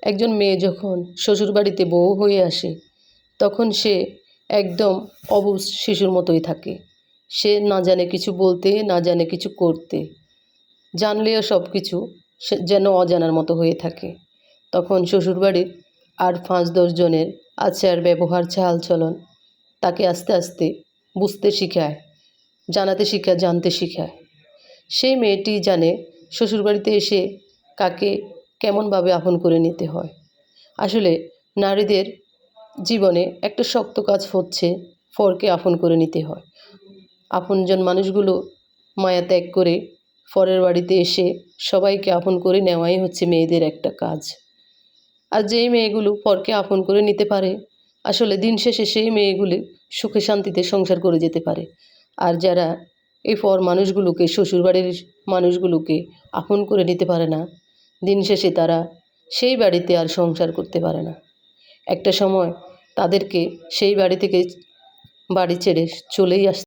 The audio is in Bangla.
একজন মেয়ে যখন শ্বশুরবাড়িতে বউ হয়ে আসে তখন সে একদম অবুঝ শিশুর মতোই থাকে। সে না জানে কিছু বলতে, না জানে কিছু করতে, জানলেও সব কিছু সে যেন অজানার মতো হয়ে থাকে। তখন শ্বশুরবাড়ির আর ৫-১০ জনের আচার ব্যবহার চালচলন তাকে আস্তে আস্তে বুঝতে শেখায়, জানাতে শেখায়, জানতে শেখায়। সেই মেয়েটি জানে শ্বশুরবাড়িতে এসে কাকে কেমনভাবে আপন করে নিতে হয়। আসলে নারীদের জীবনে একটা শক্ত কাজ হচ্ছে পরকে আপন করে নিতে হয়। আপনজন মানুষগুলো মায়া ত্যাগ করে পরের বাড়িতে এসে সবাইকে আপন করে নেওয়াই হচ্ছে মেয়েদের একটা কাজ। আর যেই মেয়েগুলো পরকে আপন করে নিতে পারে আসলে দিন শেষে সেই মেয়েগুলি সুখে শান্তিতে সংসার করে যেতে পারে। আর যারা এই পর মানুষগুলোকে, শ্বশুরবাড়ির মানুষগুলোকে আপন করে নিতে পারে না, দিন শেষে তারা সেই বাড়িতে আর সংসার করতে পারে না। একটা সময় তাদেরকে সেই বাড়ি থেকে বাড়ি ছেড়ে চলেই আসতে